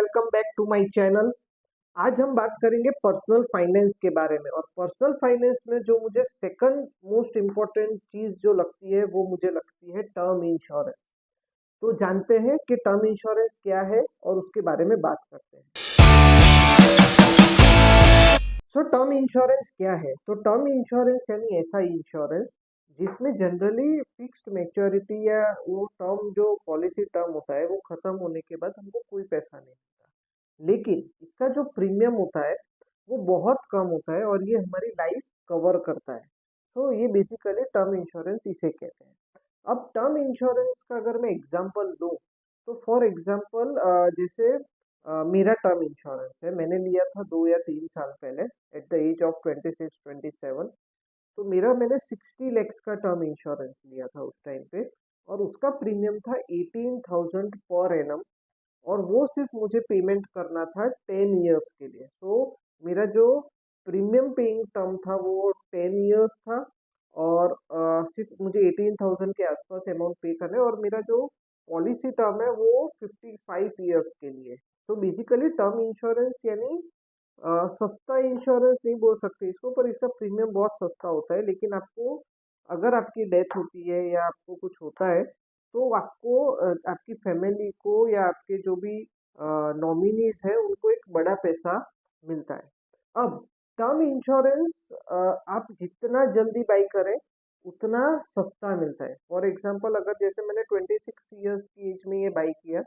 Welcome back to my channel. आज हम बात करेंगे पर्सनल फाइनेंस के बारे में। और पर्सनल फाइनेंस में जो मुझे सेकंड मोस्ट इम्पोर्टेंट चीज जो लगती है वो मुझे लगती है टर्म इंश्योरेंस। तो जानते हैं कि टर्म इंश्योरेंस क्या है और उसके बारे में बात करते हैं। सो टर्म इंश्योरेंस क्या है? तो टर्म इंश्योरेंस यानी ऐसा इंश्योरेंस जिसमें जनरली फिक्स्ड मैच्योरिटी या वो टर्म जो पॉलिसी टर्म होता है वो खत्म होने के बाद हमको कोई पैसा नहीं मिलता, लेकिन इसका जो प्रीमियम होता है वो बहुत कम होता है और ये हमारी लाइफ कवर करता है। सो ये बेसिकली टर्म इंश्योरेंस इसे कहते हैं। अब टर्म इंश्योरेंस का अगर मैं एग्जांपल दूं तो फॉर एग्जांपल जैसे मेरा टर्म इंश्योरेंस है, मैंने लिया था 2 या 3 साल पहले एट द एज ऑफ 26-27। तो मैंने 60 lakhs का टर्म इंश्योरेंस लिया था उस टाइम पे और उसका प्रीमियम था 18,000 पर एनम। और वो सिर्फ मुझे पेमेंट करना था 10 years के लिए। तो मेरा जो प्रीमियम पेइंग टर्म था वो 10 years था और सिर्फ मुझे 18,000 के आसपास अमाउंट पे करना है और मेरा जो पॉलिसी टर्म है वो 55 years के लिए। तो बेसिकली टर्म इंश्योरेंस यानी सस्ता इंश्योरेंस नहीं बोल सकते इसको, पर इसका प्रीमियम बहुत सस्ता होता है। लेकिन आपको अगर आपकी डेथ होती है या आपको कुछ होता है तो आपको आपकी फैमिली को या आपके जो भी नॉमिनीज है उनको एक बड़ा पैसा मिलता है। अब टर्म इंश्योरेंस आप जितना जल्दी बाई करें उतना सस्ता मिलता है। फॉर एग्जांपल अगर जैसे मैंने 26 years की एज में ये बाई किया,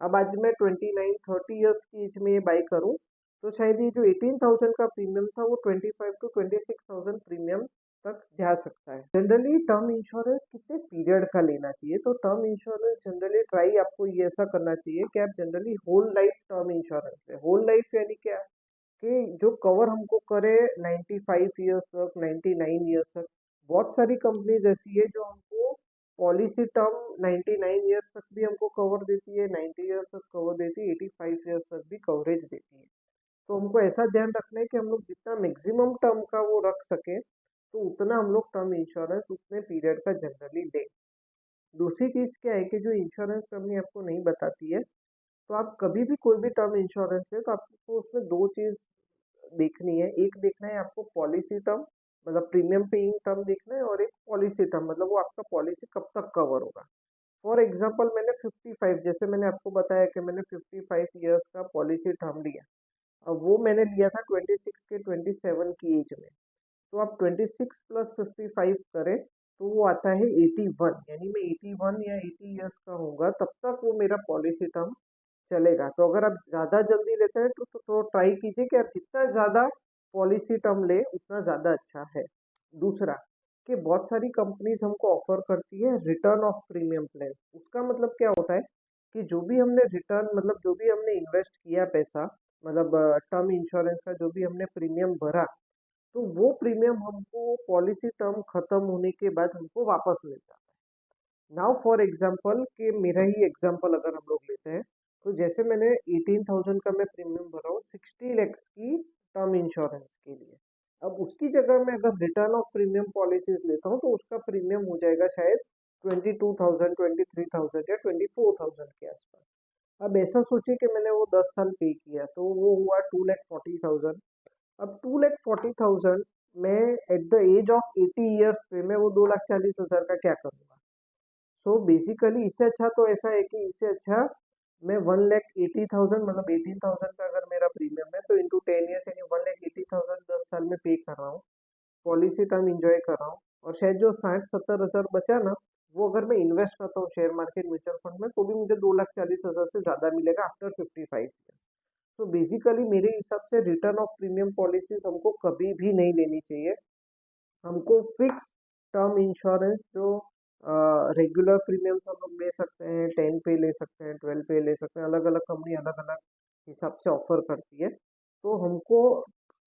अब आज मैं 29-30 years की एज में ये बाई करूं तो शायद ये जो 18,000 का प्रीमियम था वो 25 to 26,000 प्रीमियम तक जा सकता है। जनरली टर्म इंश्योरेंस कितने पीरियड का लेना चाहिए? तो टर्म इंश्योरेंस जनरली ट्राई आपको ये ऐसा करना चाहिए कि आप generally whole life term insurance लें। होल लाइफ यानी क्या कि जो कवर हमको करे 95 years तक, 99 years तक। बहुत सारी कंपनीज ऐसी है जो हमको पॉलिसी टर्म 99 years तक भी हमको कवर देती है, 90 years तक कवर देती है, 85 years तक भी कवरेज देती है। तो हमको ऐसा ध्यान रखना है कि हम लोग जितना मैक्सिमम टर्म का वो रख सके तो उतना हम लोग टर्म इंश्योरेंस उतने पीरियड का जनरली लें। दूसरी चीज़ क्या है कि जो इंश्योरेंस कंपनी आपको नहीं बताती है, तो आप कभी भी कोई भी टर्म इंश्योरेंस ले तो आपको उसमें दो चीज़ देखनी है। एक देखना है आपको पॉलिसी टर्म, मतलब प्रीमियम पेइंग टर्म देखना है, और एक पॉलिसी टर्म मतलब वो आपका पॉलिसी कब तक कवर होगा। फॉर एग्जाम्पल मैंने 55, जैसे मैंने आपको बताया कि मैंने 55 years का पॉलिसी टर्म लिया। अब वो मैंने लिया था 26 के 27 की एज में। तो आप 26 प्लस 55 करें तो वो आता है 81, यानी मैं 81 या 80 years का होगा तब तक वो मेरा पॉलिसी टर्म चलेगा। तो अगर आप ज़्यादा जल्दी लेते हैं तो ट्राई कीजिए कि आप जितना ज़्यादा पॉलिसी टर्म ले उतना ज़्यादा अच्छा है। दूसरा कि बहुत सारी कंपनीज हमको ऑफर करती है रिटर्न ऑफ प्रीमियम प्लान। उसका मतलब क्या होता है कि जो भी हमने रिटर्न मतलब जो भी हमने इन्वेस्ट किया पैसा, मतलब टर्म इंश्योरेंस का जो भी हमने प्रीमियम भरा, तो वो प्रीमियम हमको पॉलिसी टर्म खत्म होने के बाद हमको वापस मिल जाता है। नाउ फॉर एग्जांपल कि मेरा ही एग्जांपल अगर हम लोग लेते हैं, तो जैसे मैंने 18,000 का मैं प्रीमियम भरा हूँ 60 lakhs की टर्म इंश्योरेंस के लिए। अब उसकी जगह मैं अगर रिटर्न ऑफ प्रीमियम पॉलिसीज लेता हूँ तो उसका प्रीमियम हो जाएगा शायद 22,000, 23,000 या 24,000 के आसपास। अब ऐसा सोचिए कि मैंने वो 10 साल पे किया तो वो हुआ 2,40,000। अब 2,40,000 मैं at the age of 80 years पे मैं वो 2,40,000 का क्या करूँगा? सो बेसिकली इससे अच्छा तो ऐसा है कि इससे अच्छा मैं 1,80,000 मतलब 18,000 का अगर मेरा प्रीमियम है तो इंटू 10 years यानी 1,80,000 10 साल में पे कर रहा हूँ, पॉलिसी टर्म इंजॉय कर रहा हूँ। और शायद जो 60-70 हज़ार बचा ना, वो अगर मैं इन्वेस्ट करता हूँ शेयर मार्केट म्यूचुअल फंड में तो भी मुझे 2,40,000 से ज़्यादा मिलेगा आफ्टर 55 years। तो बेसिकली मेरे हिसाब से रिटर्न ऑफ प्रीमियम पॉलिसीज हमको कभी भी नहीं लेनी चाहिए। हमको फिक्स टर्म इंश्योरेंस जो रेगुलर प्रीमियम्स हम लोग ले सकते हैं, 10 पे ले सकते हैं, 12 पे ले सकते हैं, अलग अलग कंपनी अलग अलग हिसाब से ऑफर करती है। तो हमको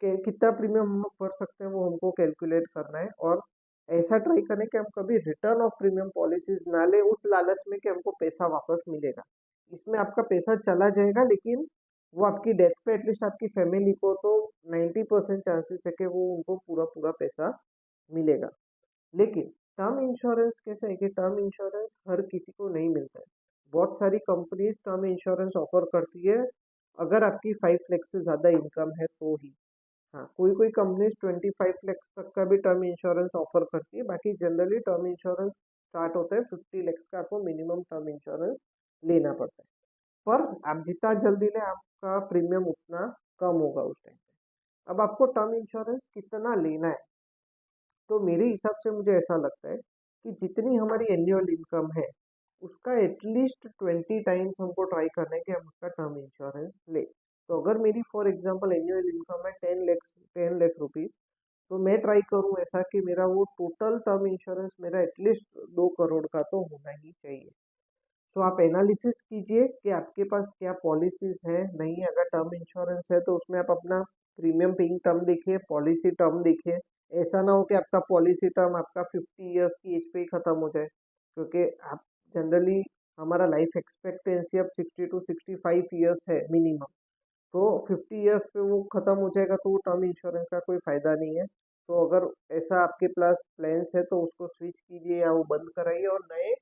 कितना प्रीमियम हम लोग भर सकते हैं वो हमको कैलकुलेट करना है और ऐसा ट्राई करें कि हम कभी रिटर्न ऑफ प्रीमियम पॉलिसीज ना ले उस लालच में कि हमको पैसा वापस मिलेगा। इसमें आपका पैसा चला जाएगा, लेकिन वो आपकी डेथ पे एटलीस्ट आपकी फैमिली को तो 90% चांसेस है कि वो उनको पूरा पूरा पैसा मिलेगा। लेकिन टर्म इंश्योरेंस कैसा है कि टर्म इंश्योरेंस हर किसी को नहीं मिलता है। बहुत सारी कंपनीज टर्म इंश्योरेंस ऑफर करती है अगर आपकी 5 लाख से ज़्यादा इनकम है तो ही। हाँ, कोई-कोई कंपनीज़ 25 लाख तक का भी टर्म इंश्योरेंस ऑफ़र करती है, बाकी जनरली टर्म इंश्योरेंस स्टार्ट होता है 50 लाख का, आपको मिनिमम टर्म इंश्योरेंस लेना पड़ता है। पर आप जितना जल्दी लें, आपका प्रीमियम उतना कम होगा उस टाइम पे। अब आपको टर्म इंश्योरेंस कितना लेना है, तो मेरे हिसाब से मुझे ऐसा लगता है कि जितनी हमारी एनुअल इनकम है, उसका एटलीस्ट 20 टाइम्स हमको ट्राई करना है कि हम उसका टर्म इंश्योरेंस लें। तो अगर मेरी फॉर एग्जांपल एनुअल इनकम है 10 लाख रुपीस, तो मैं ट्राई करूँ ऐसा कि मेरा वो टोटल टर्म इंश्योरेंस मेरा एटलीस्ट 2 करोड़ का तो होना ही चाहिए। सो आप एनालिसिस कीजिए कि आपके पास क्या पॉलिसीज है, नहीं है। अगर टर्म इंश्योरेंस है तो उसमें आप अपना प्रीमियम पेइंग टर्म देखिए, पॉलिसी टर्म देखिए। ऐसा ना हो कि आपका पॉलिसी टर्म आपका 50 ईयर्स की एज पे ही खत्म हो जाए, क्योंकि आप जनरली हमारा लाइफ एक्सपेक्टेंसी अब 60 to 65 ईयर्स है मिनिमम। तो 50 ईयर्स पे वो खत्म हो जाएगा तो वो टर्म इंश्योरेंस का कोई फायदा नहीं है। तो अगर ऐसा आपके पास प्लान्स है तो उसको स्विच कीजिए या वो बंद कराइए, और नए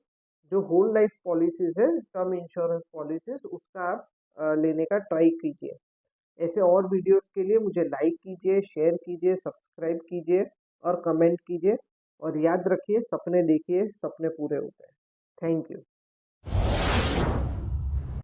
जो होल लाइफ पॉलिसीज है, टर्म इंश्योरेंस पॉलिसीज, उसका आप लेने का ट्राई कीजिए। ऐसे और वीडियोस के लिए मुझे लाइक कीजिए, शेयर कीजिए, सब्सक्राइब कीजिए और कमेंट कीजिए। और याद रखिए, सपने देखिए, सपने पूरे होते हैं। Thank you.